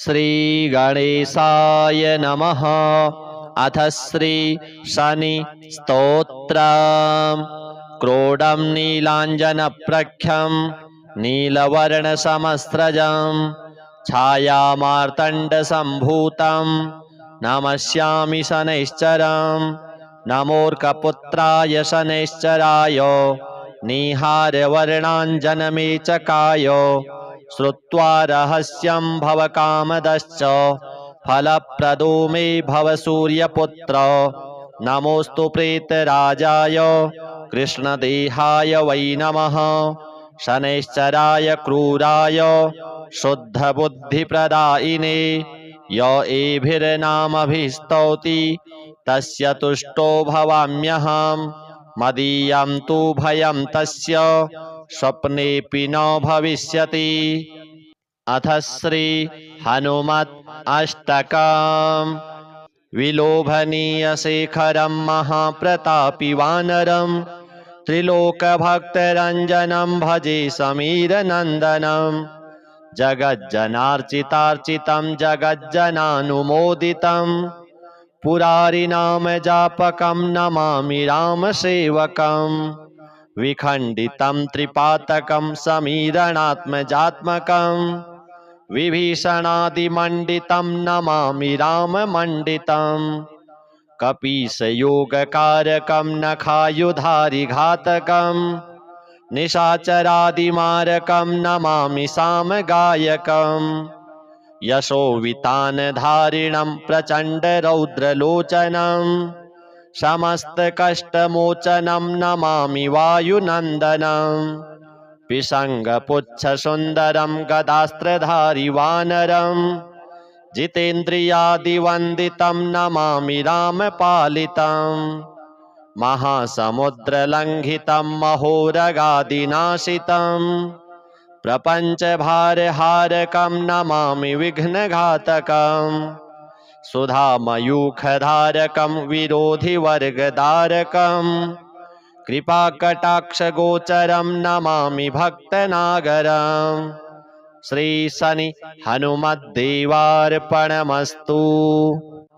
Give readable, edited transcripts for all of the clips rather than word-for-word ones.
श्री गणेशाय नमः। अथ श्री शनि स्तोत्रम्। क्रोडं नीलाञ्जनप्रख्यं नीलवर्णसमस्रजं छायामार्तण्डसम्भूतं नमस्यामि शनैश्चरं। नमोऽर्कपुत्राय शनैश्चराय निहारवर्णाञ्जनमेचकाय श्रुत्वा रहस्यं भवकामदश्च फलप्रदो मे भव सूर्यपुत्र। नमोऽस्तु प्रेतराजाय कृष्णदेहाय वै नमः। शनैश्चराय क्रूराय शुद्धबुद्धिप्रदायिने य एभिर्नामभिस्तौति तस्य तुष्टो भवाम्यहम्। मदीयं तु भयं तस्य स्वप्नेऽपि न भविष्यति। अथ श्री हनुमत् अष्टकम्। विलोभनीयशेखरं महाप्रतापि वानरं त्रिलोकभक्तरञ्जनं भजे समीरनन्दनं। जगज्जनार्चितार्चितं जगज्जनानुमोदितं पुरारिनामजापकं नमामि रामसेवकम्। विखण्डितं त्रिपातकं समीरणात्मजात्मकं विभीषणादिमण्डितं नमामि राममण्डितं। कपीशयोगकारकं नखायुधारिघातकं निशाचरादिमारकं नमामि सामगायकं। यशोवितानधारिणं प्रचण्डरौद्रलोचनं समस्तकष्टमोचनं नमामि वायुनन्दनं। पिशङ्गपुच्छसुन्दरं गदास्त्रधारि वानरं जितेन्द्रियादिवन्दितं नमामि रामपालितं। महासमुद्रलङ्घितं महोरगादिनाशितं प्रपञ्चभारहारकं नमामि विघ्नघातकं। सुधामयूखधारकं विरोधिवर्गधारकं कृपाकटाक्षगोचरं नमामि भक्तनागरम्। श्री शनि हनुमद्देवार्पणमस्तु।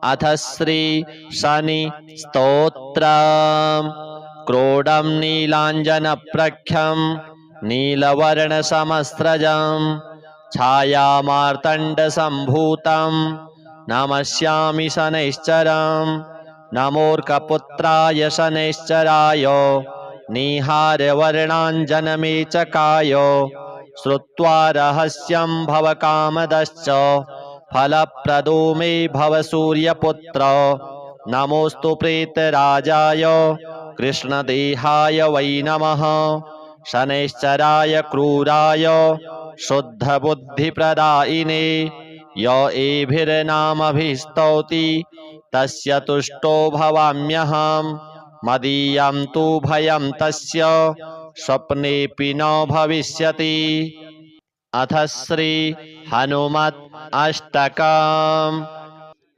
अथ श्री शनि स्तोत्रम्। क्रोडं नीलाञ्जनप्रख्यं नीलवर्णसमस्रजं छायामार्तण्डसम्भूतं नमस्यामि शनैश्चरं। नमोऽर्कपुत्राय शनैश्चराय निहारवर्णाञ्जनमेचकाय श्रुत्वा रहस्यं भवकामदश्च फलप्रदो मे भव सूर्यपुत्र। नमोऽस्तु प्रेतराजाय कृष्णदेहाय वै नमः। शनैश्चराय क्रूराय शुद्धबुद्धिप्रदायिने य एभिर्नामभिस्तौति तस्य तुष्टो भवाम्यहम्। मदीयं तु भयं तस्य स्वप्नेऽपि न भविष्यति। अथ श्री हनुमत् अष्टकम्।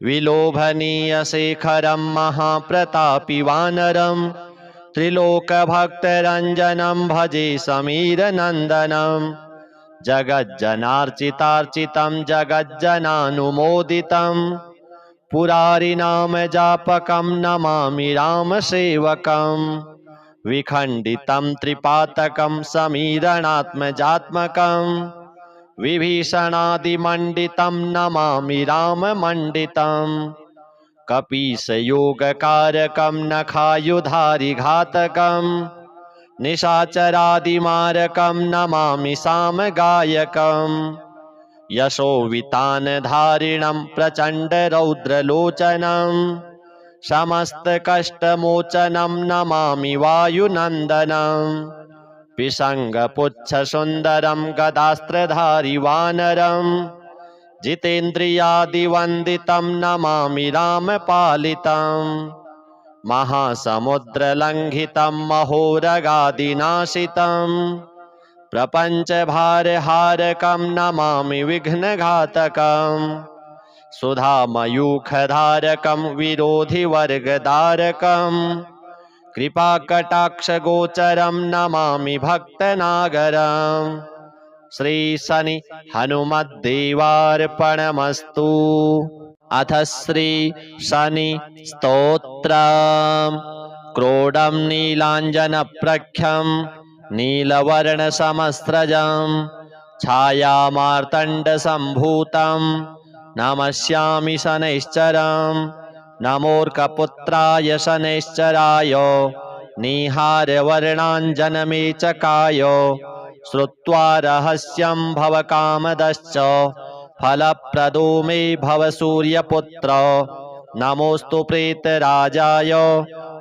विलोभनीयशेखरं महाप्रतापि वानरं त्रिलोकभक्तरञ्जनं भजे समीरनन्दनं। जगज्जनार्चितार्चितं जगज्जनानुमोदितं पुरारिनामजापकं नमामि रामसेवकम्। विखण्डितं त्रिपातकं समीरणात्मजात्मकं विभीषणादिमण्डितं नमामि राममण्डितं। कपीशयोगकारकं नखायुधारिघातकं निशाचरादिमारकं नमामि सामगायकं। यशोवितानधारिणं प्रचण्डरौद्रलोचनं समस्तकष्टमोचनं नमामि वायुनन्दनं। पिशङ्गपुच्छसुन्दरं गदास्त्रधारि वानरं जितेन्द्रियादिवन्दितं नमामि रामपालितं। महासमुद्रलङ्घितं महोरगादिनाशितं प्रपञ्चभारहारकं नमामि विघ्नघातकं। सुधामयूखधारकं विरोधिवर्गधारकं कृपाकटाक्षगोचरं नमामि भक्तनागरम्। श्री शनि हनुमद्देवार्पणमस्तु। अथ श्री शनि स्तोत्रम्। क्रोडं नीलाञ्जनप्रख्यं नीलवर्णसमस्रजं छायामार्तण्डसम्भूतं नमस्यामि शनैश्चरं। नमोऽर्कपुत्राय शनैश्चराय निहारवर्णाञ्जनमेचकाय। श्रुत्वा रहस्यं भवकामदश्च फलप्रदो मे भव सूर्यपुत्र। नमोऽस्तु प्रेतराजाय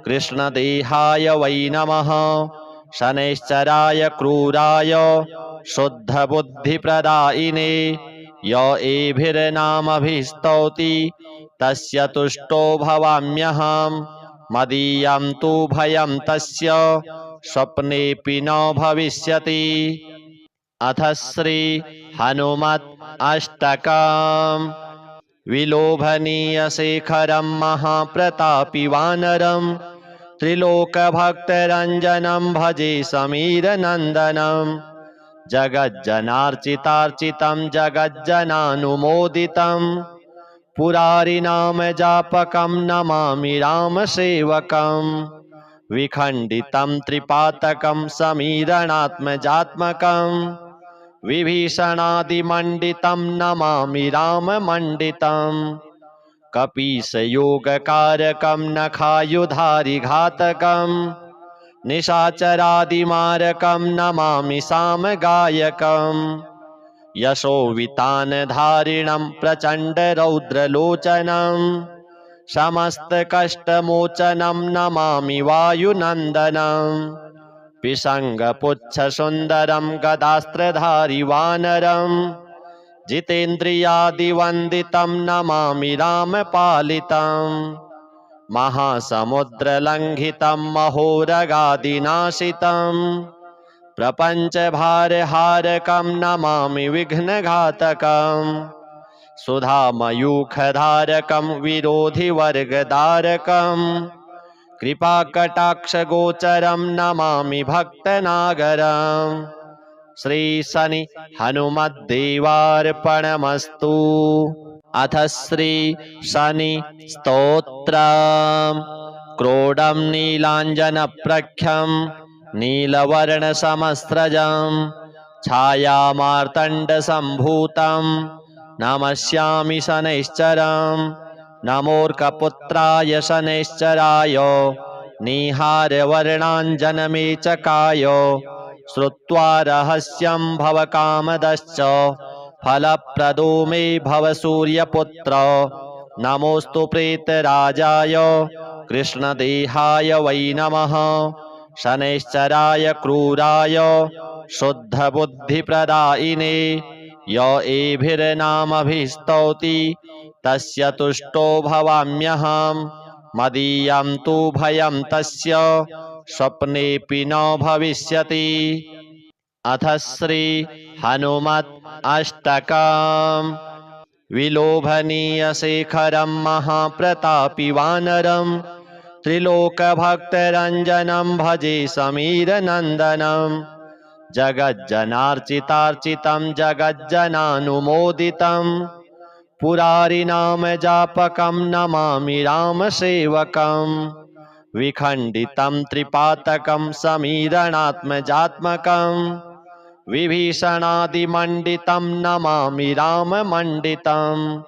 कृष्णदेहाय वै नमः। शनैश्चराय क्रूराय शुद्धबुद्धिप्रदायिने। य एभिर्नामभिस्तौति तस्य तुष्टो भवाम्यहम्। मदीयं तु भयं तस्य स्वप्नेऽपि न भविष्यति। अथ श्री हनुमत् अष्टकम्। विलोभनीयशेखरं महाप्रतापि वानरं त्रिलोकभक्तरञ्जनं भजे समीरनन्दनं। जगज्जनार्चितार्चितं जगज्जनानुमोदितं पुरारिनामजापकं नमामि रामसेवकं। विखण्डितं त्रिपातकं समीरणात्मजात्मकं विभीषणादिमण्डितं नमामि राममण्डितं। कपीशयोगकारकं नखायुधारिघातकं निशाचरादिमारकं नमामि सामगायकं। यशोवितानधारिणं प्रचण्डरौद्रलोचनं समस्तकष्टमोचनं नमामि वायुनन्दनं। पिशङ्गपुच्छसुन्दरं गदास्त्रधारि वानरं जितेन्द्रियादिवन्दितं नमामि रामपालितं। महासमुद्रलङ्घितं महोरगादिनाशितं प्रपञ्चभारहारकं नमामि विघ्नघातकं। सुधामयूखधारकं विरोधिवर्गधारकं कृपाकटाक्षगोचरं नमामि भक्तनागरम्। श्री शनि हनुमद्देवार्पणमस्तु। अथ श्री शनि स्तोत्रम्। क्रोडं नीलाञ्जनप्रख्यं नीलवर्णसमस्रजं छायामार्तण्डसम्भूतं नमस्यामि शनैश्चरं। नमोऽर्कपुत्राय शनैश्चराय निहारवर्णाञ्जनमेचकाय। श्रुत्वा रहस्यं भवकामदश्च फलप्रदो मे भव सूर्यपुत्र। नमोऽस्तु प्रेतराजाय कृष्णदेहाय वै नमः। शनैश्चराय क्रूराय शुद्धबुद्धिप्रदायिने। य एभिर्नामभिस्तौति तस्य तुष्टो भवाम्यहम्। मदीयं तु भयं तस्य स्वप्नेऽपि न भविष्यति। अथ श्री हनुमत् अष्टकम्। विलोभनीयशेखरं महाप्रतापि वानरं त्रिलोकभक्तरञ्जनं भजे समीरनन्दनं। जगज्जनार्चितार्चितं जगज्जनानुमोदितं पुरारिनामजापकं नमामि रामसेवकं। विखण्डितं त्रिपातकं समीरणात्मजात्मकं विभीषणादिमण्डितं नमामि राममण्डितं।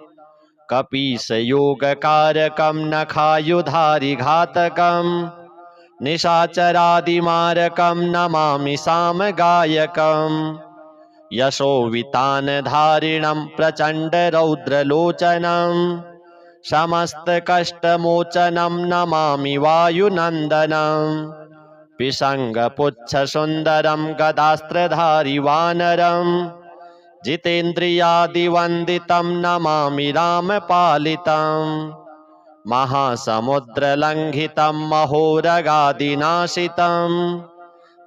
कपीशयोगकारकं नखायुधारिघातकं निशाचरादिमारकं नमामि सामगायकं। यशोवितानधारिणं प्रचण्डरौद्रलोचनं समस्तकष्टमोचनं नमामि वायुनन्दनं। पिशङ्गपुच्छसुन्दरं गदास्त्रधारि वानरं जितेन्द्रियादिवन्दितं नमामि रामपालितं। महासमुद्रलङ्घितं महोरगादिनाशितं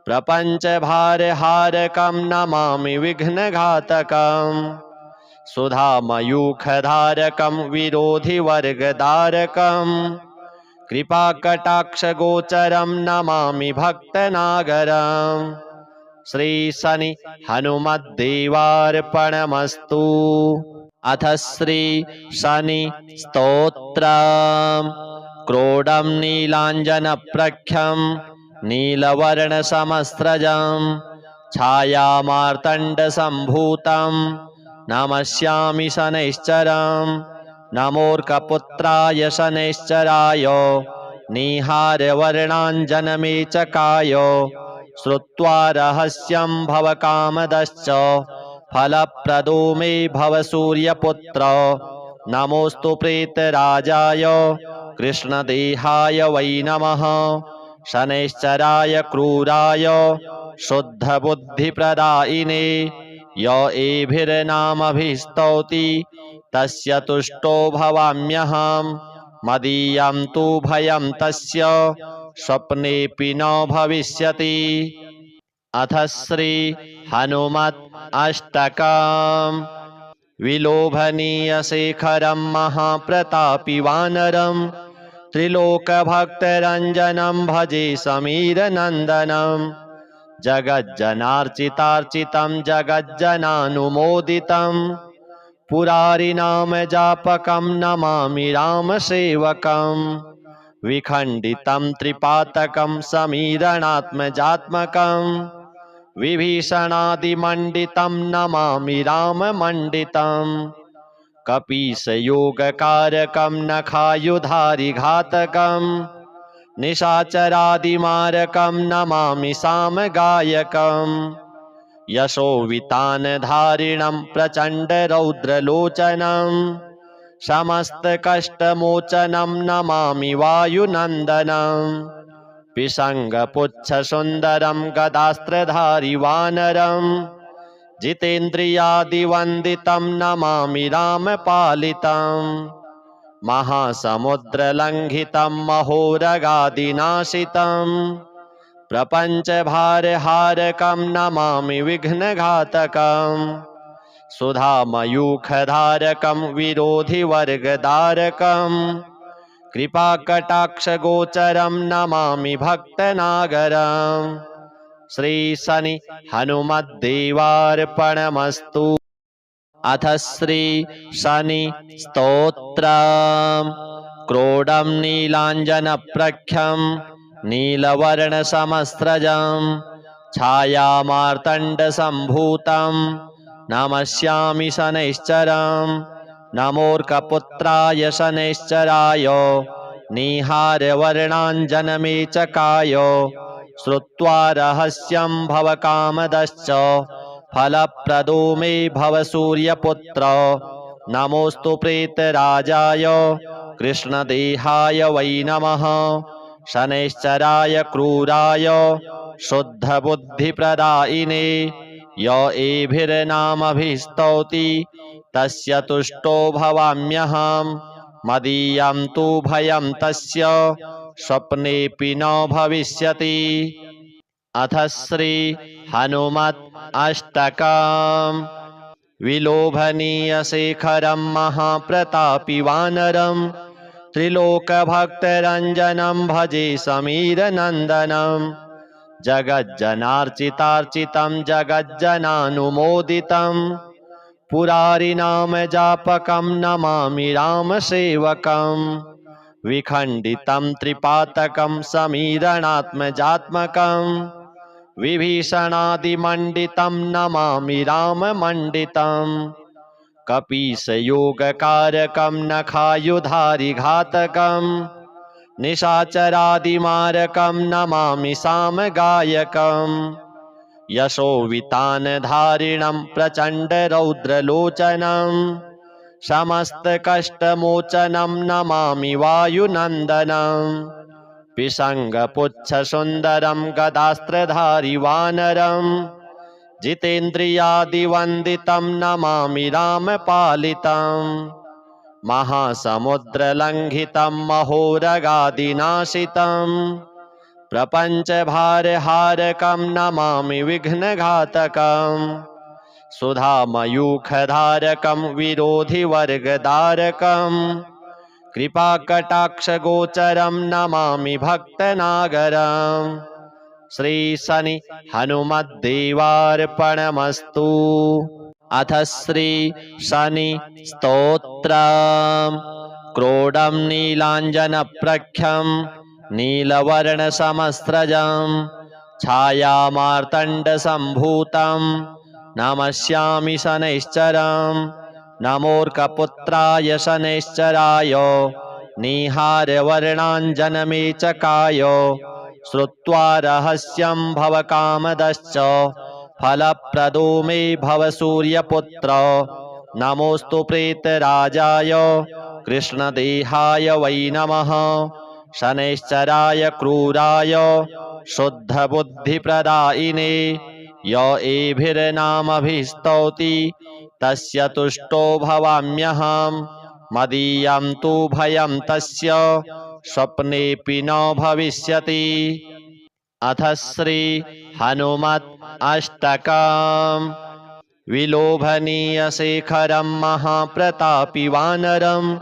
प्रपञ्चभारहारकं नमामि विघ्नघातकं। सुधामयूखधारकं विरोधिवर्गधारकं कृपाकटाक्षगोचरं नमामि भक्तनागरम्। श्री शनि हनुमद्देवार्पणमस्तु। अथ श्री शनि स्तोत्रम्। क्रोडं नीलाञ्जनप्रख्यं नीलवर्णसमस्रजं छायामार्तण्डसम्भूतं नमस्यामि शनैश्चरम्। नमोऽर्कपुत्राय शनैश्चराय निहारवर्णाञ्जनमेचकाय श्रुत्वा रहस्यं भवकामदश्च फलप्रदो मे भव सूर्यपुत्र। नमोऽस्तु प्रेतराजाय कृष्णदेहाय वै नमः। शनैश्चराय क्रूराय शुद्धबुद्धिप्रदायिने य एभिर्नामभिस्तौति तस्य तुष्टो भवाम्यहम्। मदीयं तु भयं तस्य स्वप्नेऽपि न भविष्यति। अथ श्री हनुमत् अष्टकम्। विलोभनीयशेखरं महाप्रतापि वानरं त्रिलोकभक्तरञ्जनं भजे समीरनन्दनं। जगज्जनार्चितार्चितं जगज्जनानुमोदितं पुरारिनामजापकं नमामि रामसेवकम्। विखण्डितं त्रिपातकं समीरणात्मजात्मकं विभीषणादिमण्डितं नमामि राममण्डितं। कपीशयोगकारकं नखायुधारिघातकं निशाचरादिमारकं नमामि सामगायकम्। यशोवितानधारिणं प्रचण्डरौद्रलोचनं समस्तकष्टमोचनं नमामि वायुनन्दनं। पिशङ्गपुच्छसुन्दरं गदास्त्रधारि वानरं जितेन्द्रियादिवन्दितं नमामि रामपालितं। महासमुद्रलङ्घितं महोरगादिनाशितं प्रपञ्चभारहारकं नमामि विघ्नघातकम्। सुधामयूखधारकं विरोधिवर्गधारकं कृपाकटाक्षगोचरं नमामि भक्तनागरम्। श्री शनि हनुमद्देवार्पणमस्तु। अथ श्री शनि स्तोत्रम्। क्रोडं नीलाञ्जनप्रख्यं नीलवर्णसमस्रजं छायामार्तण्डसम्भूतं नमस्यामि शनैश्चरम्। नमोऽर्कपुत्राय शनैश्चराय निहारवर्णाञ्जनमेचकाय श्रुत्वा रहस्यं भवकामदश्च फलप्रदो मे भव सूर्यपुत्र। नमोऽस्तु प्रेतराजाय कृष्णदेहाय वै नमः। शनैश्चराय क्रूराय शुद्धबुद्धिप्रदायिने य एभिर्नामभिस्तौति तस्य तुष्टो भवाम्यहम्। मदीयं तु भयं तस्य स्वप्नेऽपि न भविष्यति। अथ श्री हनुमत् अष्टकम्। विलोभनीयशेखरं महाप्रतापि वानरं त्रिलोकभक्तरञ्जनं भजे समीरनन्दनं। जगज्जनार्चितार्चितं जगज्जनानुमोदितं पुरारिनामजापकं नमामि रामसेवकम्। विखण्डितं त्रिपातकं समीरणात्मजात्मकं विभीषणादिमण्डितं नमामि राममण्डितं। कपीशयोगकारकं नखायुधारिघातकं निशाचरादिमारकं नमामि सामगायकम्। यशोवितानधारिणं प्रचण्डरौद्रलोचनं समस्तकष्टमोचनं नमामि वायुनन्दनं। पिशङ्गपुच्छसुन्दरं गदास्त्रधारि वानरं जितेन्द्रियादिवन्दितं नमामि रामपालितं। महासमुद्रलङ्घितं महोरगादिनाशितं प्रपञ्चभारहारकं नमामि विघ्नघातकम्। सुधामयूखधारकं विरोधिवर्गधारकं कृपाकटाक्षगोचरं नमामि भक्तनागरम्। श्री शनि हनुमद्देवार्पणमस्तु। अथ श्री शनि स्तोत्रम्। क्रोडं नीलाञ्जनप्रख्यं नीलवर्णसमस्रजं छायामार्तण्डसम्भूतं नमस्यामि शनैश्चरम्। नमोऽर्कपुत्राय शनैश्चराय निहारवर्णाञ्जनमेचकाय श्रुत्वा रहस्यं भवकामदश्च फलप्रदो मे भव सूर्यपुत्र। नमोऽस्तु प्रेतराजाय कृष्णदेहाय वै नमः। शनैश्चराय क्रूराय शुद्धबुद्धिप्रदायिने य एभिर्नामभिस्तौति तस्य तुष्टो भवाम्यहम्। मदीयं तु भयं तस्य स्वप्नेऽपि न भविष्यति। अथ श्री हनुमत् अष्टकम्। विलोभनीयशेखरं महाप्रतापि वानरं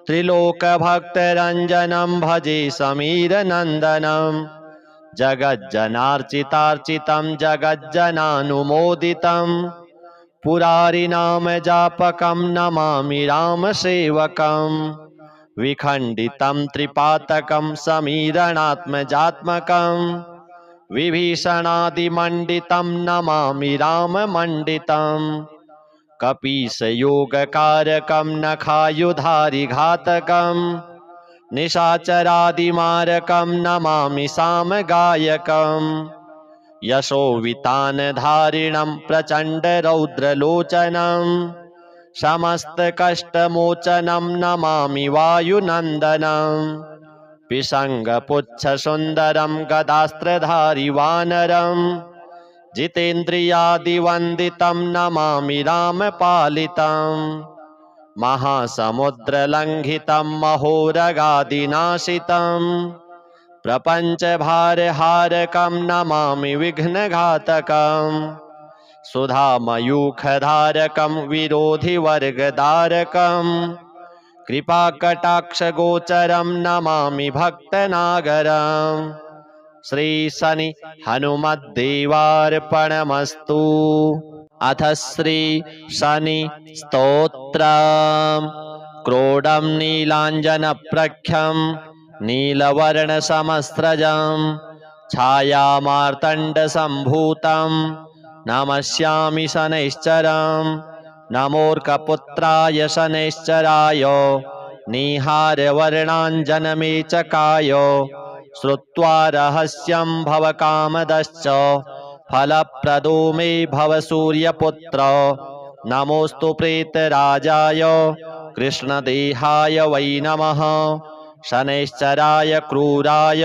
त्रिलोकभक्तरञ्जनं भजे समीरनन्दनं। जगज्जनार्चितार्चितं जगज्जनानुमोदितं पुरारिनामजापकं नमामि रामसेवकं। विखण्डितं त्रिपातकं समीरणात्मजात्मकं विभीषणादिमण्डितं नमामि राममण्डितं। कपीशयोगकारकं नखायुधारिघातकं निशाचरादिमारकं नमामि सामगायकं। यशोवितानधारिणं प्रचण्डरौद्रलोचनं समस्तकष्टमोचनं नमामि वायुनन्दनं। पिशङ्गपुच्छसुन्दरं गदास्त्रधारि वानरं जितेन्द्रियादिवन्दितं नमामि रामपालितं। महासमुद्रलङ्घितं महोरगादिनाशितं प्रपञ्चभारहारकं नमामि विघ्नघातकं। सुधामयूखधारकं विरोधिवर्गधारकं कृपाकटाक्षगोचरं नमामि भक्तनागरं। श्री शनि हनुमद्देवार्पणमस्तु। अथ श्री शनि स्तोत्रम्। क्रोडं नीलाञ्जनप्रख्यं नीलवर्णसमस्रजं छायामार्तण्डसम्भूतं नमस्यामि शनैश्चरम्। नमोऽर्कपुत्राय शनैश्चराय निहारवर्णाञ्जनमेचकाय श्रुत्वा रहस्यं भवकामदश्च फलप्रदो मे भव सूर्यपुत्र। नमोऽस्तु प्रेतराजाय कृष्णदेहाय वै नमः। शनैश्चराय क्रूराय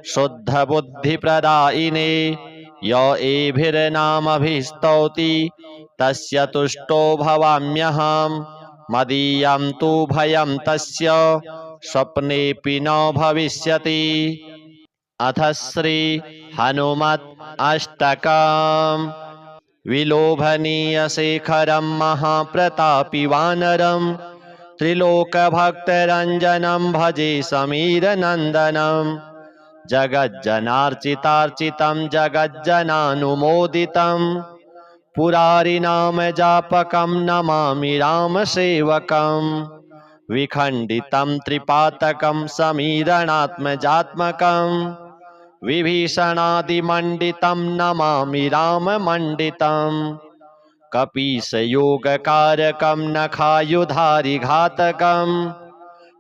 शुद्धबुद्धिप्रदायिने य एभिर्नामभिस्तौति तस्य तुष्टो भवाम्यहम्। मदीयं तु भयं तस्य स्वप्नेऽपि न भविष्यति। अथ श्री हनुमत् अष्टकम्। विलोभनीयशेखरं महाप्रतापि वानरं त्रिलोकभक्तरञ्जनं भजे समीरनन्दनं। जगज्जनार्चितार्चितं जगज्जनानुमोदितं पुरारिनामजापकं नमामि रामसेवकं। विखण्डितं त्रिपातकं समीरणात्मजात्मकं विभीषणादिमण्डितं नमामि राममण्डितं। कपीशयोगकारकं नखायुधारिघातकं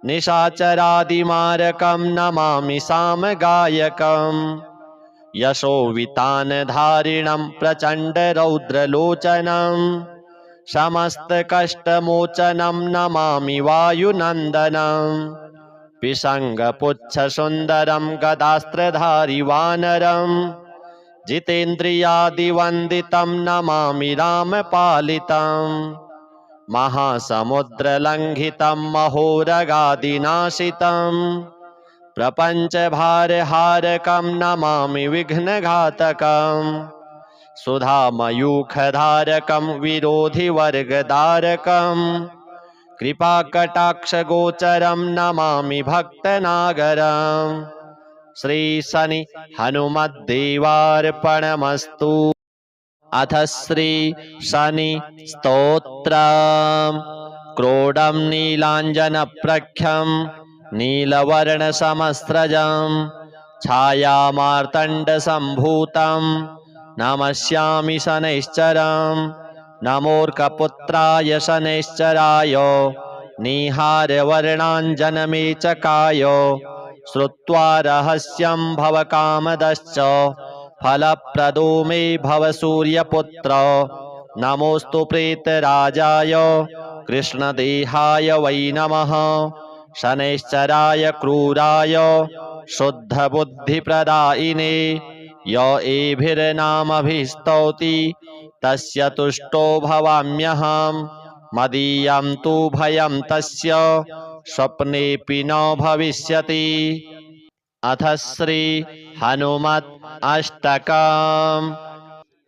निशाचरादिमारकं नमामि सामगायकं। यशोवितानधारिणं प्रचण्डरौद्रलोचनं समस्तकष्टमोचनं नमामि वायुनन्दनं। पिशङ्गपुच्छसुन्दरं गदास्त्रधारि वानरं जितेन्द्रियादिवन्दितं नमामि रामपालितं। महासमुद्रलङ्घितं महोरगादिनाशितं प्रपञ्चभारहारकं नमामि विघ्नघातकं। सुधामयूखधारकं विरोधिवर्गधारकं कृपाकटाक्षगोचरं नमामि भक्तनागरं। श्री शनि हनुमद्देवार्पणमस्तु। अथ श्री शनि स्तोत्रम्। क्रोडं नीलाञ्जनप्रख्यं नीलवर्णसमस्रजं छायामार्तण्डसम्भूतं नमस्यामि शनैश्चरं। नमोऽर्कपुत्राय शनैश्चराय निहारवर्णाञ्जनमेचकाय। श्रुत्वा रहस्यं भवकामदश्च फलप्रदो मे भव सूर्यपुत्र। नमोऽस्तु प्रेतराजाय कृष्णदेहाय वै नमः। शनैश्चराय क्रूराय शुद्धबुद्धिप्रदायिने। य एभिर्नामभिस्तौति तस्य तुष्टो भवाम्यहम्। मदीयं तु भयं तस्य स्वप्नेऽपि न भविष्यति। अथ श्री हनुमत् अष्टकम्।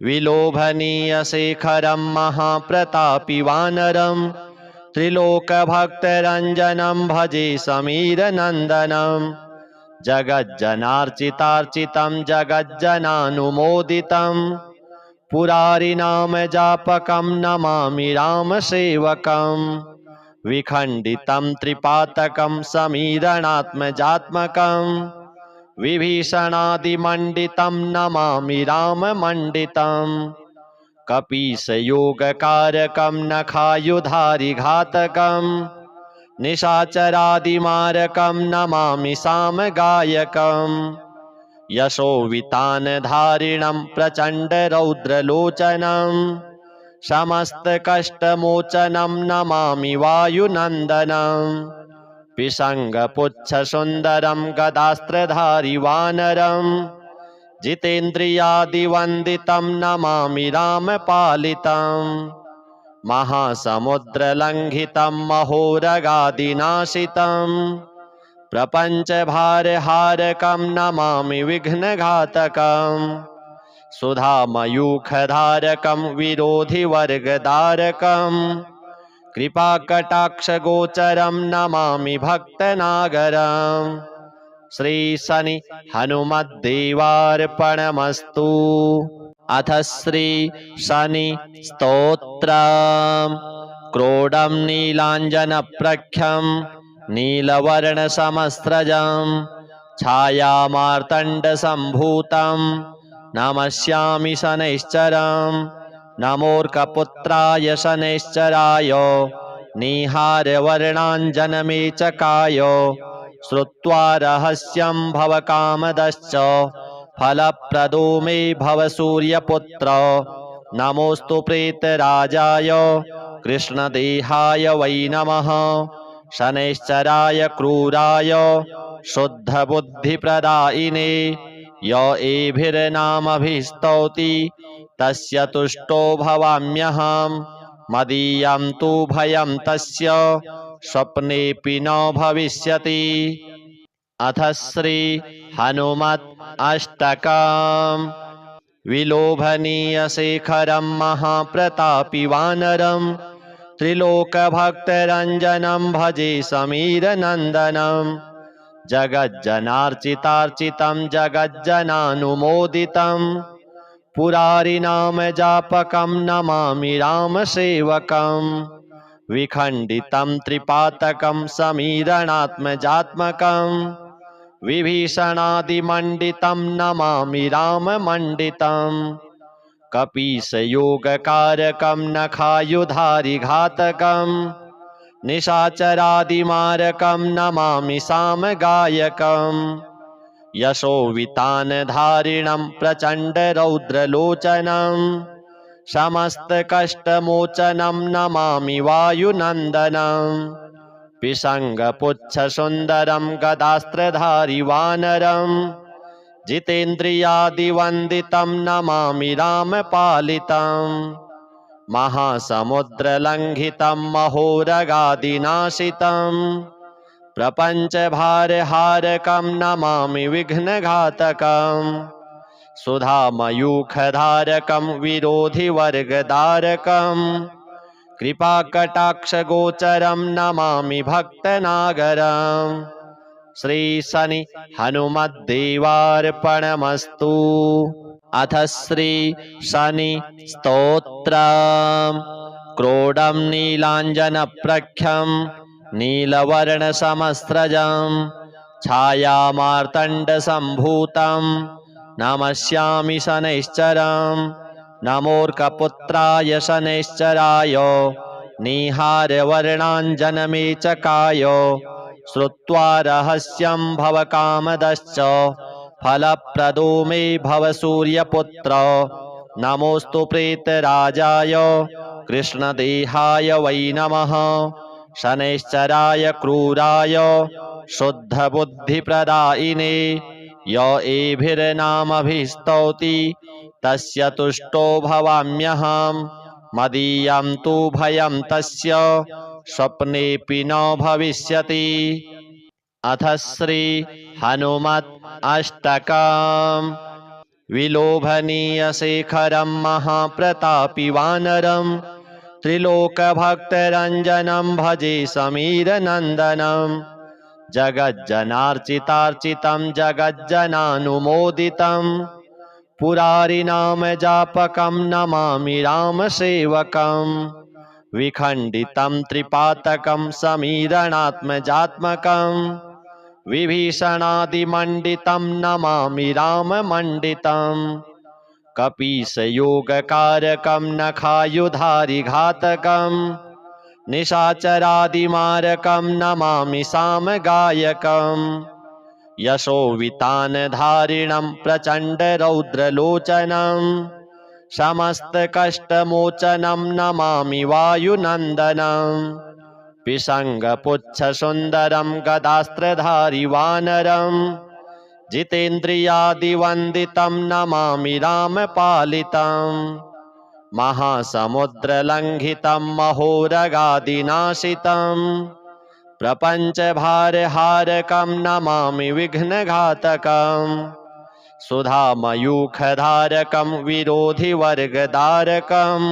विलोभनीयशेखरं महाप्रतापि वानरं त्रिलोकभक्तरञ्जनं भजे समीरनन्दनं। जगज्जनार्चितार्चितं जगज्जनानुमोदितं पुरारिनामजापकं नमामि रामसेवकं। विखण्डितं त्रिपातकं समीरणात्मजात्मकं विभीषणादिमण्डितं नमामि राममण्डितं। कपीशयोगकारकं नखायुधारिघातकं निशाचरादिमारकं नमामि सामगायकं। यशोवितानधारिणं प्रचण्डरौद्रलोचनं समस्तकष्टमोचनं नमामि वायुनन्दनं। पिशङ्गपुच्छसुन्दरं गदास्त्रधारि वानरं जितेन्द्रियादिवन्दितं नमामि रामपालितं। महासमुद्रलङ्घितं महोरगादिनाशितं प्रपञ्चभारहारकं नमामि विघ्नघातकं। सुधामयूखधारकं विरोधिवर्गधारकं कृपाकटाक्षगोचरं नमामि भक्तनागरम्। श्री शनि हनुमद्देवार्पणमस्तु। अथ श्री शनि स्तोत्रम्। क्रोडं नीलाञ्जनप्रख्यं नीलवर्णसमस्रजं छायामार्तण्डसम्भूतं नमस्यामि शनैश्चरं। नमोऽर्कपुत्राय शनैश्चराय निहारवर्णाञ्जनमेचकाय। श्रुत्वा रहस्यं भवकामदश्च फलप्रदो मे भव सूर्यपुत्र। नमोऽस्तु प्रेतराजाय कृष्णदेहाय वै नमः। शनैश्चराय क्रूराय शुद्धबुद्धिप्रदायिने। य एभिर्नामभिस्तौति तस्य तुष्टो भवाम्यहम्। मदीयं तु भयं तस्य स्वप्नेऽपि न भविष्यति। अथ श्री हनुमत् अष्टकम्। विलोभनीयशेखरं महाप्रतापि वानरं त्रिलोकभक्तरञ्जनं भजे समीरनन्दनं। जगज्जनार्चितार्चितं जगज्जनानुमोदितं पुरारिनामजापकं नमामि रामसेवकं। विखण्डितं त्रिपातकं समीरणात्मजात्मकं विभीषणादिमण्डितं नमामि राममण्डितं। कपीशयोगकारकं नखायुधारिघातकं निशाचरादिमारकं नमामि सामगायकं। यशोवितानधारिणं प्रचण्डरौद्रलोचनं समस्तकष्टमोचनं नमामि वायुनन्दनं। पिशङ्गपुच्छसुन्दरं गदास्त्रधारि वानरं जितेन्द्रियादिवन्दितं नमामि रामपालितं। महासमुद्रलङ्घितं महोरगादिनाशितं प्रपञ्चभारहारकं नमामि विघ्नघातकं। सुधामयूखधारकं विरोधिवर्गधारकं कृपाकटाक्षगोचरं नमामि भक्तनागरम्। श्री शनि हनुमद्देवार्पणमस्तु। अथ श्री शनि स्तोत्रम्। क्रोडं नीलाञ्जनप्रख्यं नीलवर्णसमस्रजं छायामार्तण्डसम्भूतं नमस्यामि शनैश्चरं। नमोऽर्कपुत्राय शनैश्चराय निहारवर्णाञ्जनमेचकाय। श्रुत्वा रहस्यं भवकामदश्च फलप्रदो मे भव सूर्यपुत्र। नमोऽस्तु प्रेतराजाय कृष्णदेहाय वै नमः। शनैश्चराय क्रूराय शुद्धबुद्धिप्रदायिने। य एभिर्नामभिस्तौति तस्य तुष्टो भवाम्यहम्। मदीयं तु भयं तस्य स्वप्नेऽपि न भविष्यति। अथ श्री हनुमत् अष्टकम्। विलोभनीयशेखरं महाप्रतापि वानरं त्रिलोकभक्तरञ्जनं भजे समीरनन्दनं। जगज्जनार्चितार्चितं जगज्जनानुमोदितं पुरारिनामजापकं नमामि रामसेवकं। विखण्डितं त्रिपातकं समीरणात्मजात्मकं विभीषणादिमण्डितं नमामि राममण्डितं। कपीशयोगकारकं नखायुधारिघातकं निशाचरादिमारकं नमामि सामगायकं। यशोवितानधारिणं प्रचण्डरौद्रलोचनं समस्तकष्टमोचनं नमामि वायुनन्दनं। पिशङ्गपुच्छसुन्दरं गदास्त्रधारि वानरं जितेन्द्रियादिवन्दितं नमामि रामपालितं। महासमुद्रलङ्घितं महोरगादिनाशितं प्रपञ्चभारहारकं नमामि विघ्नघातकं। सुधामयूखधारकं विरोधिवर्गधारकं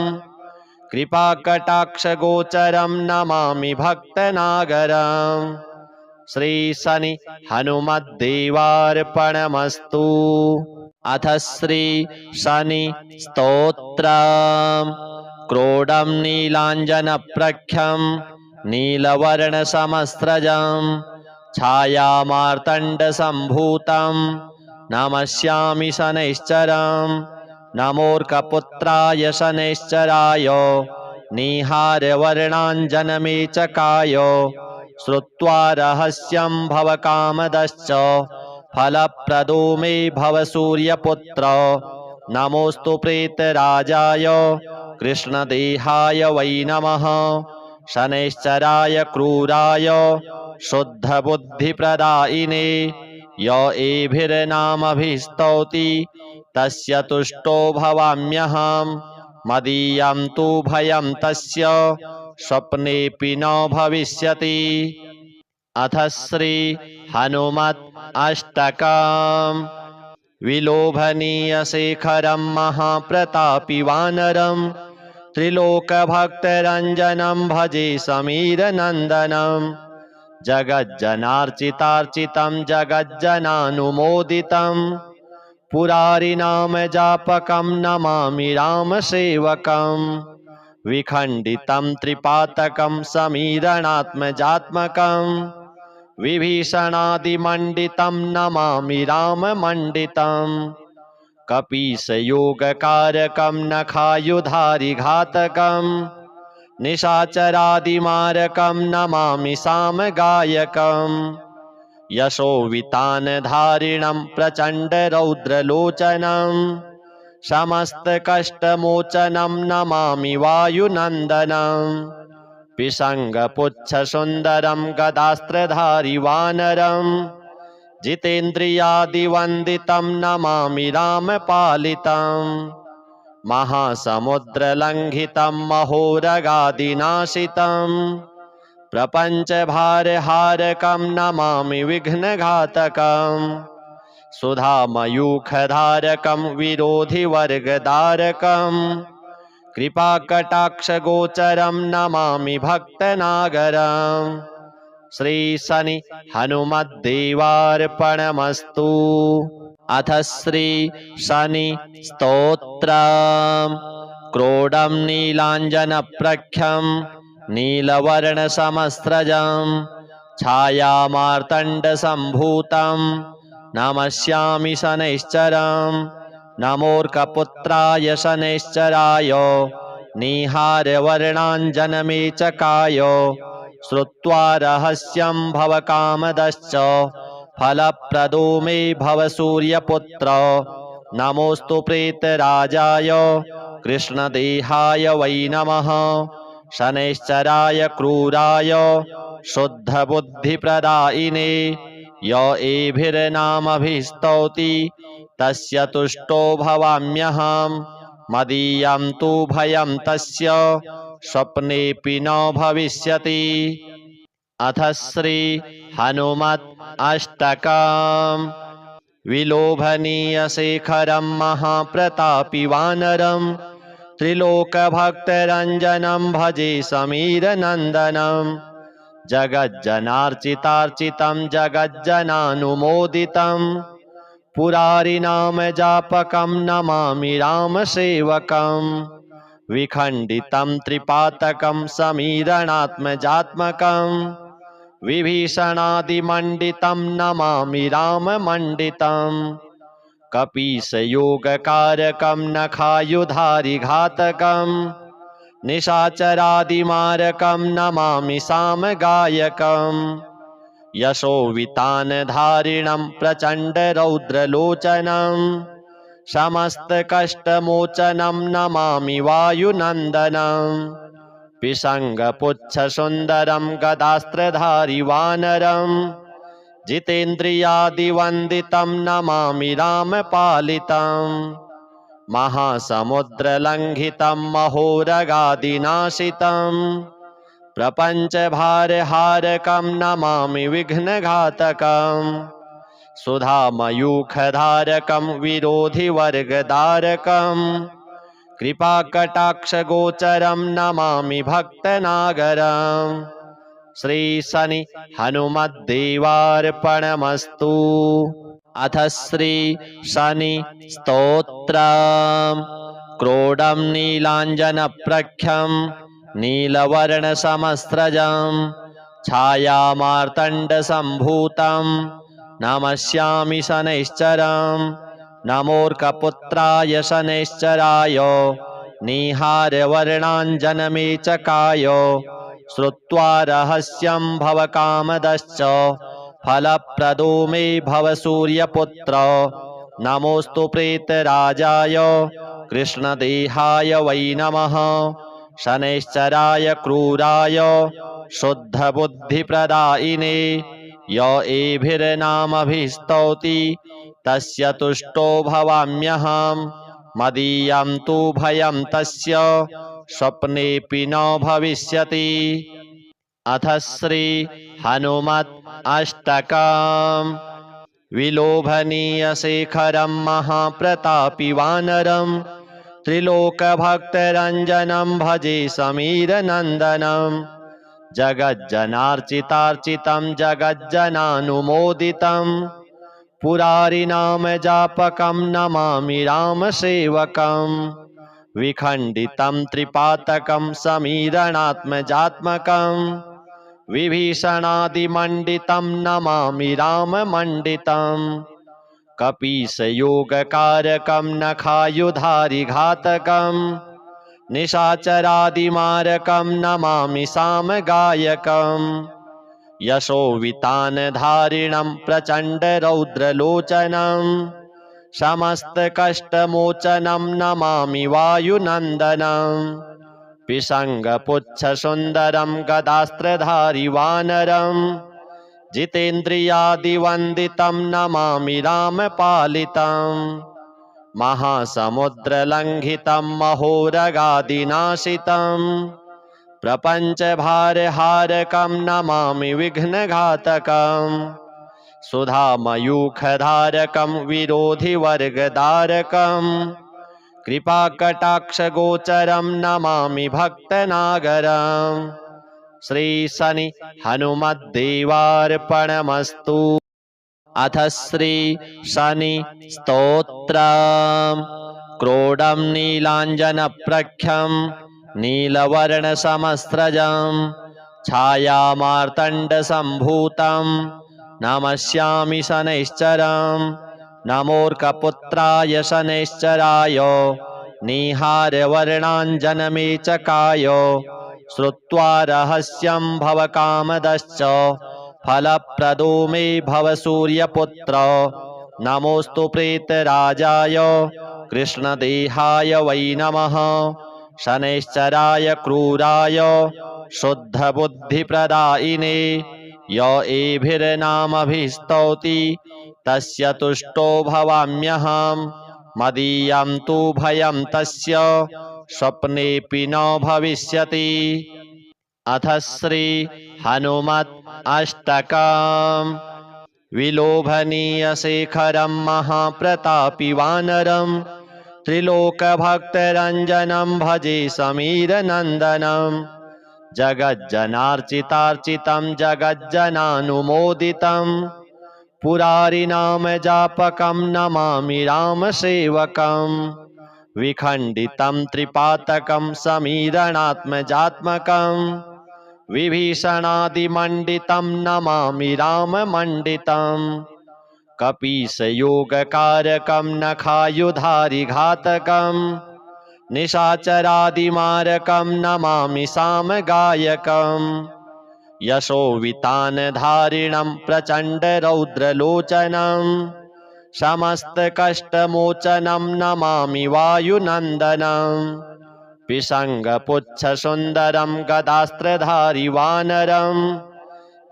कृपाकटाक्षगोचरं नमामि भक्तनागरम्। श्री शनि हनुमद्देवार्पणमस्तु। अथ श्री शनि स्तोत्रम्। क्रोडं नीलाञ्जनप्रख्यं नीलवर्णसमस्रजं छायामार्तण्डसम्भूतं नमस्यामि शनैश्चरं। नमोऽर्कपुत्राय शनैश्चराय निहारवर्णाञ्जनमेचकाय। श्रुत्वा रहस्यं भवकामदश्च फलप्रदो मे भव सूर्यपुत्र। नमोऽस्तु प्रेतराजाय कृष्णदेहाय वै नमः। शनैश्चराय क्रूराय शुद्धबुद्धिप्रदायिने। य एभिर्नामभिस्तौति तस्य तुष्टो भवाम्यहम्। मदीयं तु भयं तस्य स्वप्नेऽपि न भविष्यति। अथ श्री हनुमत् अष्टकम्। विलोभनीयशेखरं महाप्रतापि वानरं त्रिलोकभक्तरञ्जनं भजे समीरनन्दनं। जगज्जनार्चितार्चितं जगज्जनानुमोदितं पुरारिनामजापकं नमामि रामसेवकं। विखण्डितं त्रिपातकं समीरणात्मजात्मकं विभीषणादिमण्डितं नमामि राममण्डितं। कपीशयोगकारकं नखायुधारिघातकं निशाचरादिमारकं नमामि सामगायकं। यशोवितानधारिणं प्रचण्डरौद्रलोचनं समस्तकष्टमोचनं नमामि वायुनन्दनं। पिशङ्गपुच्छसुन्दरं गदास्त्रधारि वानरं जितेन्द्रियादिवन्दितं नमामि रामपालितं। महासमुद्रलङ्घितं महोरगादिनाशितं प्रपञ्चभारहारकं नमामि विघ्नघातकं। सुधामयूखधारकं विरोधिवर्गधारकं कृपाकटाक्षगोचरं नमामि भक्तनागरम्। श्री शनि हनुमद्देवार्पणमस्तु। अथ श्री शनि स्तोत्रम्। क्रोडं नीलाञ्जनप्रख्यं नीलवर्णसमस्रजं छायामार्तण्डसम्भूतं नमस्यामि शनैश्चरं। नमोऽर्कपुत्राय शनैश्चराय निहारवर्णाञ्जनमेचकाय। श्रुत्वा रहस्यं भवकामदश्च फलप्रदो मे भव सूर्यपुत्र। नमोऽस्तु प्रेतराजाय कृष्णदेहाय वै नमः। शनैश्चराय क्रूराय शुद्धबुद्धिप्रदायिने। य एभिर्नामभिस्तौति तस्य तुष्टो भवाम्यहम्। मदीयं तु भयं तस्य स्वप्नेऽपि न भविष्यति। अथ श्री हनुमत् अष्टकम्। विलोभनीयशेखरं महाप्रतापि वानरं त्रिलोकभक्तरञ्जनं भजे समीरनन्दनं। जगज्जनार्चितार्चितं जगज्जनानुमोदितं पुरारिनामजापकं नमामि रामसेवकं। विखण्डितं त्रिपातकं समीरणात्मजात्मकं विभीषणादिमण्डितं नमामि राममण्डितं। कपीशयोगकारकं नखायुधारिघातकं निशाचरादिमारकं नमामि सामगायकं। यशोवितानधारिणं प्रचण्डरौद्रलोचनं समस्तकष्टमोचनं नमामि वायुनन्दनं। पिशङ्गपुच्छसुन्दरं गदास्त्रधारि वानरं जितेन्द्रियादिवन्दितं नमामि रामपालितं। महासमुद्रलङ्घितं महोरगादिनाशितं प्रपञ्चभारहारकं नमामि विघ्नघातकं। सुधामयूखधारकं विरोधिवर्गधारकं कृपाकटाक्षगोचरं नमामि भक्तनागरम्। श्री शनि हनुमद्देवार्पणमस्तु। अथ श्री शनि स्तोत्रम्। क्रोडं नीलाञ्जनप्रख्यं नीलवर्णसमस्रजं छायामार्तण्डसम्भूतं नमस्यामि शनैश्चरं। नमोऽर्कपुत्राय शनैश्चराय निहारवर्णाञ्जनमेचकाय। श्रुत्वा रहस्यं भवकामदश्च फलप्रदो मे भव सूर्यपुत्र। नमोऽस्तु प्रेतराजाय कृष्णदेहाय वै नमः। शनैश्चराय क्रूराय शुद्धबुद्धिप्रदायिने। य एभिर्नामभिस्तौति तस्य तुष्टो भवाम्यहम्। मदीयं तु भयं तस्य स्वप्नेऽपि न भविष्यति। अथ श्री हनुमत् अष्टकम्। विलोभनीयशेखरं महाप्रतापि वानरं त्रिलोकभक्तरञ्जनं भजे समीरनन्दनं। जगज्जनार्चितार्चितं जगज्जनानुमोदितं पुरारिनामजापकं नमामि रामसेवकं। विखण्डितं त्रिपातकं समीरणात्मजात्मकं विभीषणादिमण्डितं नमामि राममण्डितं। कपीशयोगकारकं नखायुधारिघातकं निशाचरादिमारकं नमामि सामगायकं। यशोवितानधारिणं प्रचण्डरौद्रलोचनं समस्तकष्टमोचनं नमामि वायुनन्दनं। पिशङ्गपुच्छसुन्दरं गदास्त्रधारि वानरं जितेन्द्रियादिवन्दितं नमामि रामपालितं। महासमुद्रलङ्घितं महोरगादिनाशितं प्रपञ्चभारहारकं नमामि विघ्नघातकं। सुधामयूखधारकं विरोधिवर्गधारकं कृपाकटाक्षगोचरं नमामि भक्तनागरम्। श्री शनि हनुमद्देवार्पणमस्तु। अथ श्री शनि स्तोत्रम्। क्रोडं नीलाञ्जनप्रख्यं नीलवर्णसमस्रजं छायामार्तण्डसम्भूतं नमस्यामि शनैश्चरम्। नमोऽर्कपुत्राय शनैश्चराय निहारवर्णाञ्जनमेचकाय श्रुत्वा रहस्यं भवकामदश्च फलप्रदो मे भव सूर्यपुत्र। नमोऽस्तु प्रेतराजाय कृष्णदेहाय वै नमः। शनैश्चराय क्रूराय शुद्धबुद्धिप्रदायिने य एभिर्नामभिस्तौति तस्य तुष्टो भवाम्यहम्। मदीयं तु भयं तस्य स्वप्नेऽपि न भविष्यति। अथ श्री हनुमत् अष्टकम्। विलोभनीयशेखरं महाप्रतापि वानरं त्रिलोकभक्तरञ्जनं भजे समीरनन्दनं। जगज्जनार्चितार्चितं जगज्जनानुमोदितं पुरारिनामजापकं नमामि रामसेवकम्। विखण्डितं त्रिपातकं समीरणात्मजात्मकं विभीषणादिमण्डितं नमामि राममण्डितं। कपीशयोगकारकं नखायुधारिघातकं निशाचरादिमारकं नमामि सामगायकम्। यशोवितानधारिणं प्रचण्डरौद्रलोचनं समस्तकष्टमोचनं नमामि वायुनन्दनं। पिशङ्गपुच्छसुन्दरं गदास्त्रधारि वानरं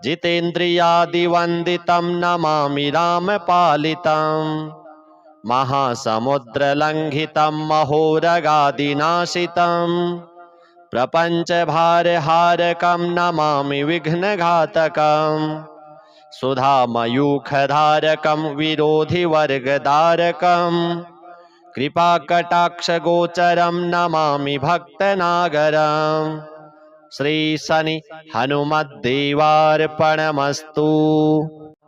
जितेन्द्रियादिवन्दितं नमामि रामपालितं। महासमुद्रलङ्घितं महोरगादिनाशितं प्रपञ्चभारहारकं नमामि विघ्नघातकम्। सुधामयूखधारकं विरोधिवर्गधारकं कृपाकटाक्षगोचरं नमामि भक्तनागरम्। श्री शनि हनुमद्देवार्पणमस्तु।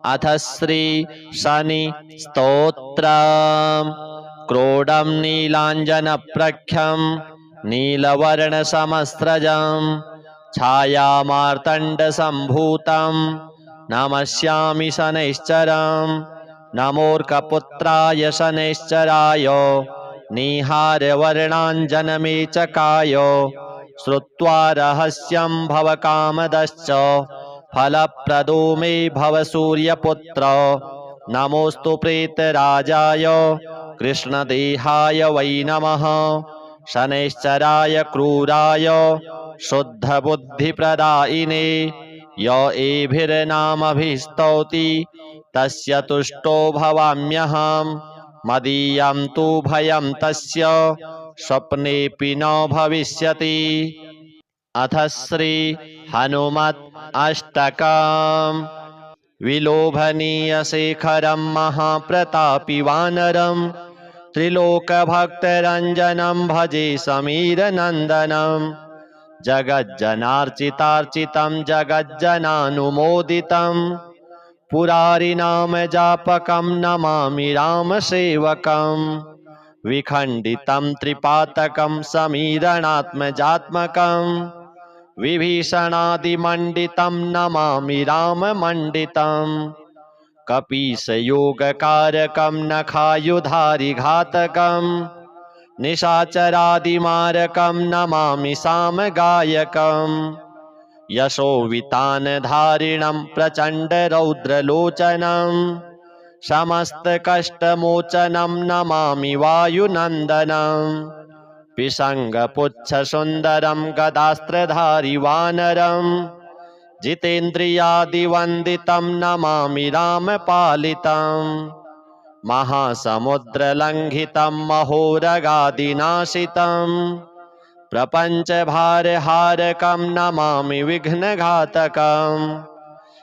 अथ श्री शनि स्तोत्रम्। क्रोडं नीलाञ्जनप्रख्यं नीलवर्णसमस्रजं छायामार्तण्डसम्भूतं नमस्यामि शनैश्चरम्। नमोऽर्कपुत्राय शनैश्चराय निहारवर्णाञ्जनमेचकाय श्रुत्वा रहस्यं भवकामदश्च फलप्रदो मे भव सूर्यपुत्र। नमोऽस्तु प्रेतराजाय कृष्णदेहाय वै नमः। शनैश्चराय क्रूराय शुद्धबुद्धिप्रदायिने य एभिर्नामभिस्तौति तस्य तुष्टो भवाम्यहम्। मदीयं तु भयं तस्य स्वप्नेऽपि न भविष्यति। अथ श्री हनुमत् अष्टकम्। विलोभनीयशेखरं महाप्रतापि वानरं त्रिलोकभक्तरञ्जनं भजे समीरनन्दनं। जगज्जनार्चितार्चितं जगज्जनानुमोदितं पुरारिनामजापकं नमामि रामसेवकम्। विखण्डितं त्रिपातकं समीरणात्मजात्मकं विभीषणादिमण्डितं नमामि राममण्डितं। कपीशयोगकारकं नखायुधारिघातकं निशाचरादिमारकं नमामि सामगायकम्। यशोवितानधारिणं प्रचण्डरौद्रलोचनं समस्तकष्टमोचनं नमामि वायुनन्दनं। पिशङ्गपुच्छसुन्दरं गदास्त्रधारि वानरं जितेन्द्रियादिवन्दितं नमामि रामपालितं। महासमुद्रलङ्घितं महोरगादिनाशितं प्रपञ्चभारहारकं नमामि विघ्नघातकम्।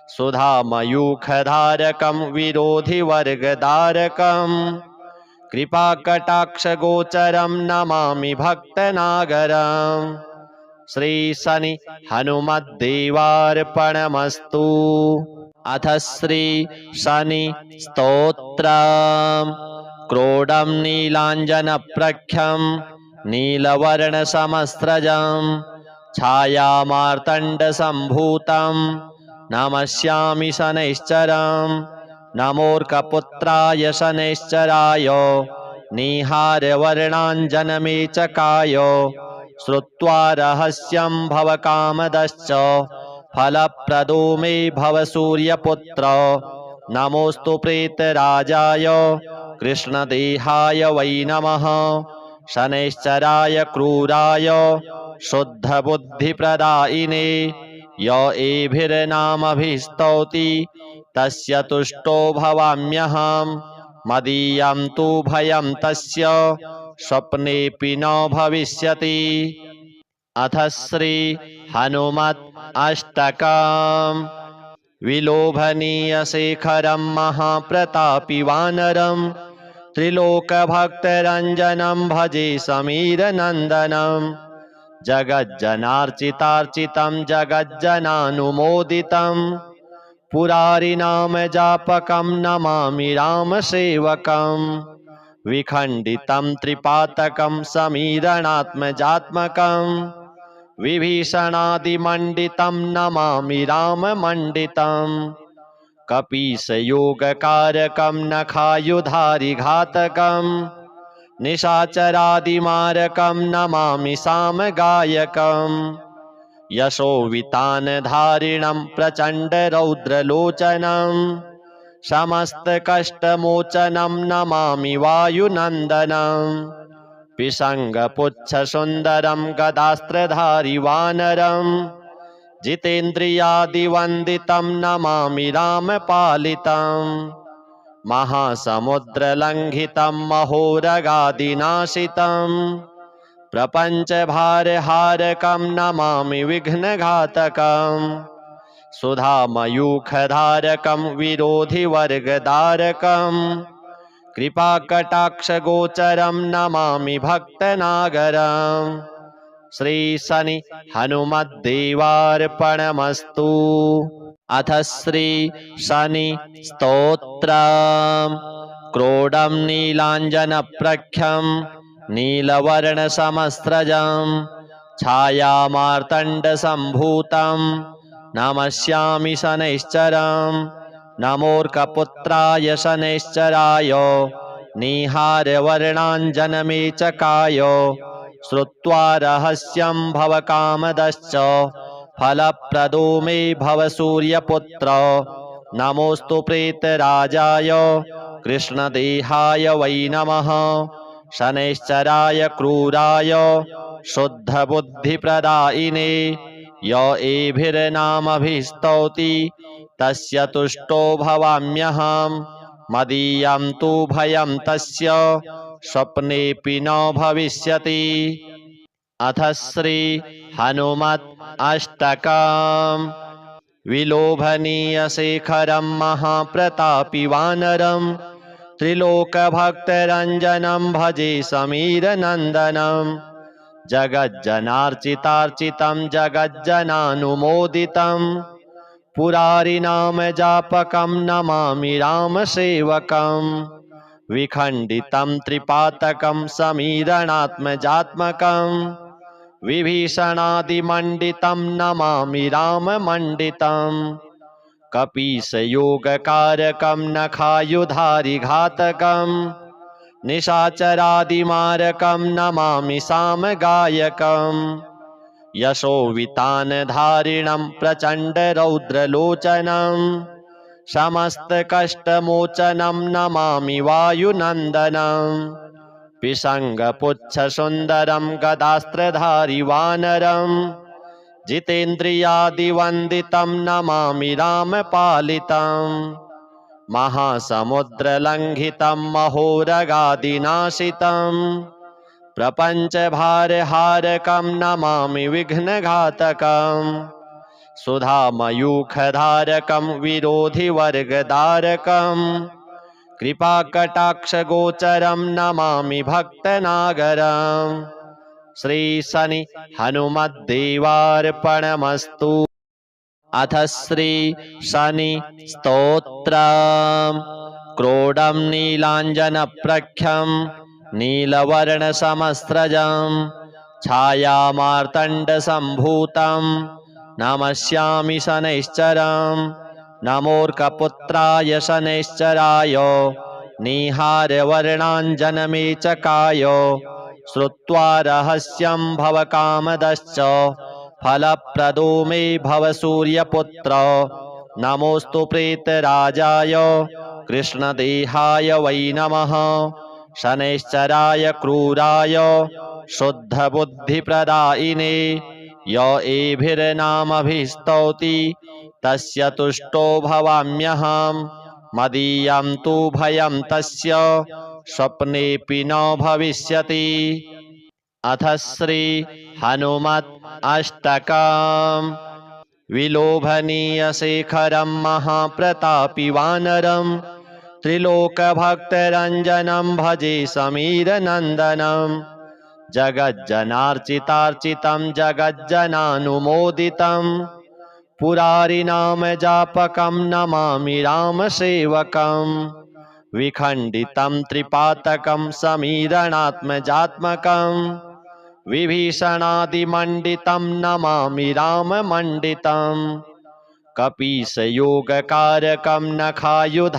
सुधामयूखधारकं विरोधिवर्गधारकं कृपाकटाक्षगोचरं नमामि भक्तनागरम्। श्री शनि हनुमद्देवार्पणमस्तु। अथ श्री शनि स्तोत्रम्। क्रोडं नीलाञ्जनप्रख्यं नीलवर्णसमस्रजं छायामार्तण्डसम्भूतं नमस्यामि शनैश्चरम्। नमोऽर्कपुत्राय शनैश्चराय निहारवर्णाञ्जनमेचकाय श्रुत्वा रहस्यं भवकामदश्च फलप्रदो मे भव सूर्यपुत्र। नमोऽस्तु प्रेतराजाय कृष्णदेहाय वै नमः। शनैश्चराय क्रूराय शुद्धबुद्धिप्रदायिने य एभिर्नामभिस्तौति तस्य तुष्टो भवाम्यहम्। मदीयं तु भयं तस्य स्वप्नेऽपि न भविष्यति। अथ श्री हनुमत् अष्टकम्। विलोभनीयशेखरं महाप्रतापि वानरं त्रिलोकभक्तरञ्जनं भजे समीरनन्दनं। जगज्जनार्चितार्चितं जगज्जनानुमोदितं पुरारिनामजापकं नमामि रामसेवकम्। विखण्डितं त्रिपातकं समीरणात्मजात्मकं विभीषणादिमण्डितं नमामि राममण्डितं। कपीशयोगकारकं नखायुधारिघातकं निशाचरादिमारकं नमामि सामगायकम्। यशोवितानधारिणं प्रचण्डरौद्रलोचनं समस्तकष्टमोचनं नमामि वायुनन्दनं। पिशङ्गपुच्छसुन्दरं गदास्त्रधारि वानरं जितेन्द्रियादिवन्दितं नमामि रामपालितं। महासमुद्रलङ्घितं महोरगादिनाशितं प्रपञ्चभारहारकं नमामि विघ्नघातकम्। सुधामयूखधारकं विरोधिवर्गधारकम् कृपाकटाक्षगोचरं नमामि भक्तनागरम्। श्री शनि हनुमद्देवार्पणमस्तु। अथ श्री शनि स्तोत्रम्। क्रोडं नीलाञ्जनप्रख्यं नीलवर्णसमस्रजं छायामार्तण्डसम्भूतं नमस्यामि शनैश्चरम्। नमोऽर्कपुत्राय शनैश्चराय निहारवर्णाञ्जनमेचकाय श्रुत्वा रहस्यं भवकामदश्च फलप्रदो मे भव सूर्यपुत्र। नमोऽस्तु प्रेतराजाय कृष्णदेहाय वै नमः। शनैश्चराय क्रूराय शुद्धबुद्धिप्रदायिने य एभिर्नामभिस्तौति तस्य तुष्टो भवाम्यहम्। मदीयं तु भयं तस्य स्वप्नेऽपि न भविष्यति। अथ श्री हनुमत् अष्टकम्। विलोभनीयशेखरं महाप्रतापि वानरं त्रिलोकभक्तरञ्जनं भजे समीरनन्दनं। जगज्जनार्चितार्चितं जगज्जनानुमोदितं पुरारिनामजापकं नमामि रामसेवकम्। विखण्डितं त्रिपातकं समीरणात्मजात्मकं विभीषणादिमण्डितं नमामि राममण्डितं। कपीशयोगकारकं नखायुधारिघातकं निशाचरादिमारकं नमामि सामगायकम्। यशोवितानधारिणं प्रचण्डरौद्रलोचनं समस्तकष्टमोचनं नमामि वायुनन्दनं। पिशङ्गपुच्छसुन्दरं गदास्त्रधारि वानरं जितेन्द्रियादिवन्दितं नमामि रामपालितं। महासमुद्रलङ्घितं महोरगादिनाशितं प्रपञ्चभारहारकं नमामि विघ्नघातकम्। सुधामयूखधारकं विरोधिवर्गधारकम् कृपाकटाक्षगोचरं नमामि भक्तनागरम्। श्री शनि हनुमद्देवार्पणमस्तु। अथ श्री शनि स्तोत्रम्। क्रोडं नीलाञ्जनप्रख्यं नीलवर्णसमस्रजं छायामार्तण्डसम्भूतं नमस्यामि शनैश्चरम्। नमोऽर्कपुत्राय शनैश्चराय निहारवर्णाञ्जनमेचकाय श्रुत्वा रहस्यं भवकामदश्च फलप्रदो मे भव सूर्यपुत्र। नमोऽस्तु प्रेतराजाय कृष्णदेहाय वै नमः। शनैश्चराय क्रूराय शुद्धबुद्धिप्रदायिने य एभिर्नामभिस्तौति तस्य तुष्टो भवाम्यहम्। मदीयं तु भयं तस्य स्वप्नेऽपि न भविष्यति। अथ श्री हनुमत् अष्टकम्। विलोभनीयशेखरं महाप्रतापि वानरं त्रिलोकभक्तरञ्जनं भजे समीरनन्दनं। जगज्जनार्चितार्चितं जगज्जनानुमोदितं पुरारिनामजापकं नमामि रामसेवकम्। विखण्डितं त्रिपातकं समीरणात्मजात्मकं विभीषणादिमण्डितं नमामि राममण्डितं। कपीशयोगकारकं नखायुधारिघातकं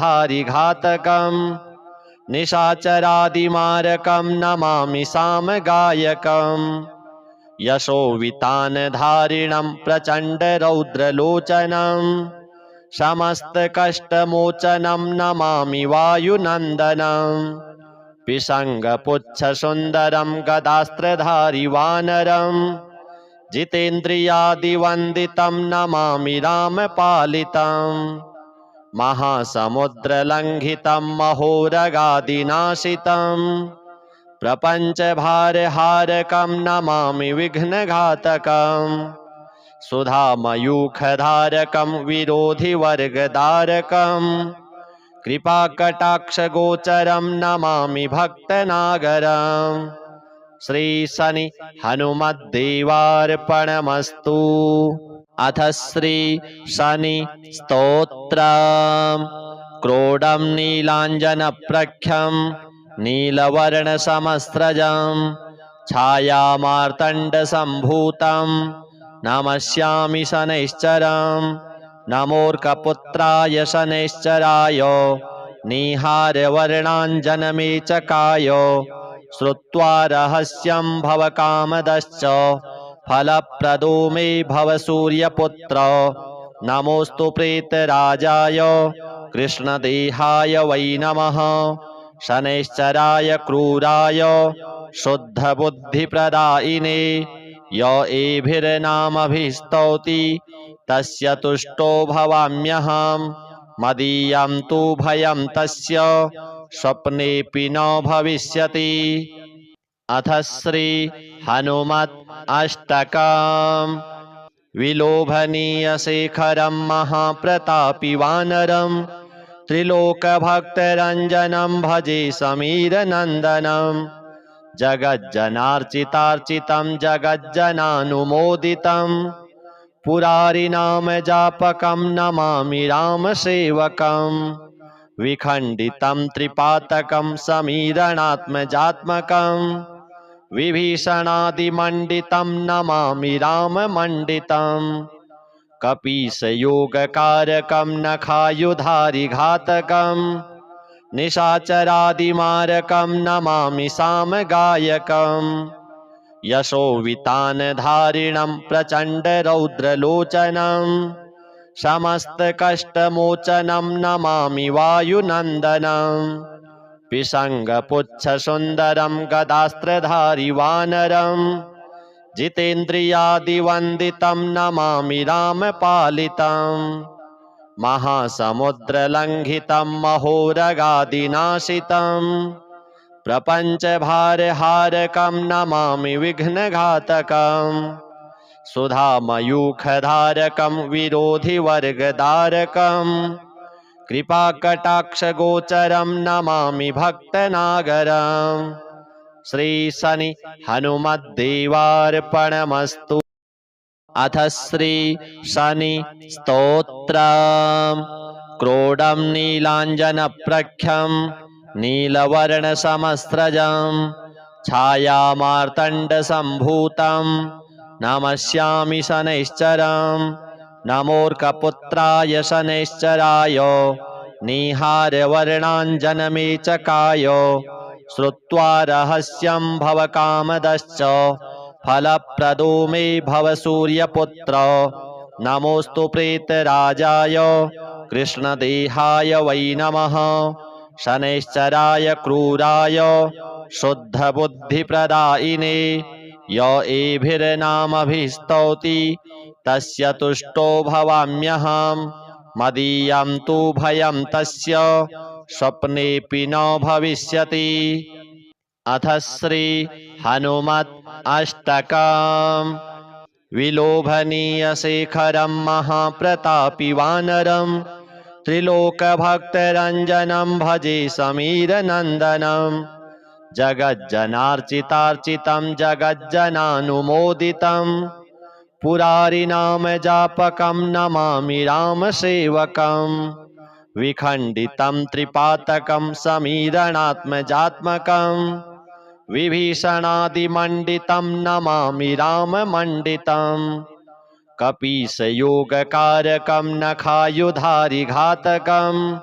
निशाचरादिमारकं नमामि सामगायकम्। यशोवितानधारिणं प्रचण्डरौद्रलोचनं समस्तकष्टमोचनं नमामि वायुनन्दनं। पिशङ्गपुच्छसुन्दरं गदास्त्रधारि वानरं जितेन्द्रियादिवन्दितं नमामि रामपालितं। महासमुद्रलङ्घितं महोरगादिनाशितं प्रपञ्चभारहारकं नमामि विघ्नघातकं। सुधामयूखधारकं विरोधिवर्गधारकं कृपाकटाक्षगोचरं नमामि भक्तनागरम्। श्री शनि हनुमद्देवार्पणमस्तु। अथ श्री शनि स्तोत्रम्। क्रोडं नीलाञ्जनप्रख्यं नीलवर्णसमस्रजं छायामार्तण्डसम्भूतं नमस्यामि शनैश्चरम्। नमोऽर्कपुत्राय शनैश्चराय निहारवर्णाञ्जनमेचकाय श्रुत्वा रहस्यं भवकामदश्च फलप्रदो मे भव सूर्यपुत्र। नमोऽस्तु प्रेतराजाय कृष्णदेहाय वै नमः। शनैश्चराय क्रूराय शुद्धबुद्धिप्रदायिने य एभिर्नामभिस्तौति तस्य तुष्टो भवाम्यहम्। मदीयं तु भयं तस्य स्वप्नेऽपि न भविष्यति। अथ श्री हनुमत् अष्टकम्। विलोभनीयशेखरं महाप्रतापि वानरं त्रिलोकभक्तरञ्जनं भजे समीरनन्दनं। जगज्जनार्चितार्चितं जगज्जनानुमोदितं पुरारिनामजापकं नमामि रामसेवकम्। विखण्डितं त्रिपातकं समीरणात्मजात्मकं विभीषणादिमण्डितं नमामि राममण्डितं। कपीशयोगकारकं नखायुधारिघातकं निशाचरादिमारकं नमामि सामगायकम्। यशोवितानधारिणं प्रचण्डरौद्रलोचनं समस्तकष्टमोचनं नमामि वायुनन्दनं। पिशङ्गपुच्छसुन्दरं गदास्त्रधारि वानरं जितेन्द्रियादिवन्दितं नमामि रामपालितं। महासमुद्रलङ्घितं महोरगादिनाशितं प्रपञ्चभारहारकं नमामि विघ्नघातकं। सुधामयूखधारकं विरोधिवर्गधारकं कृपाकटाक्षगोचरं नमामि भक्तनागरम्। श्री शनि हनुमद्देवार्पणमस्तु। अथ श्री शनि स्तोत्रम्। क्रोडं नीलाञ्जनप्रख्यं नीलवर्णसमस्रजं छायामार्तण्डसम्भूतं नमस्यामि शनैश्चरम्। नमोऽर्कपुत्राय शनैश्चराय निहारवर्णाञ्जनमेचकाय श्रुत्वा रहस्यं भवकामदश्च फलप्रदो मे भव सूर्यपुत्र। नमोऽस्तु प्रेतराजाय कृष्णदेहाय वै नमः। शनैश्चराय क्रूराय शुद्धबुद्धिप्रदायिने य एभिर्नामभिस्तौति तस्य तुष्टो भवाम्यहम्। मदीयं तु भयं तस्य स्वप्नेऽपि न भविष्यति। अथ श्री हनुमत् अष्टकम्। विलोभनीयशेखरं महाप्रतापि वानरं त्रिलोकभक्तरञ्जनं भजे समीरनन्दनं। जगज्जनार्चितार्चितं जगज्जनानुमोदितं पुरारिनामजापकं नमामि रामसेवकम्। विखण्डितं त्रिपातकं समीरणात्मजात्मकं विभीषणादिमण्डितं नमामि राममण्डितं। कपीशयोगकारकं नखायुधारिघातकं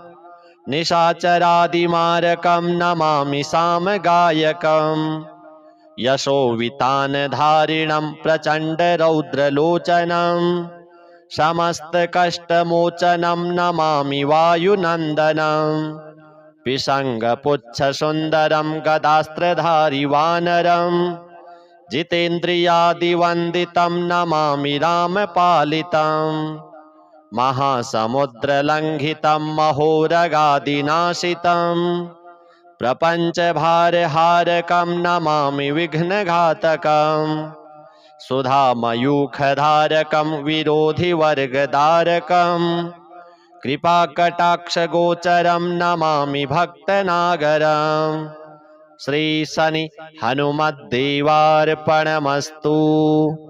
निशाचरादिमारकं नमामि सामगायकम्। यशोवितानधारिणं प्रचण्डरौद्रलोचनं समस्तकष्टमोचनं नमामि वायुनन्दनं। पिशङ्गपुच्छसुन्दरं गदास्त्रधारि वानरं जितेन्द्रियादिवन्दितं नमामि रामपालितं। महासमुद्रलङ्घितं महोरगादिनाशितं प्रपञ्चभारहारकं नमामि विघ्नघातकम्। सुधामयूखधारकं विरोधिवर्गधारकं कृपाकटाक्षगोचरं नमामि भक्तनागरम्। श्री शनि हनुमद्देवार्पणमस्तु।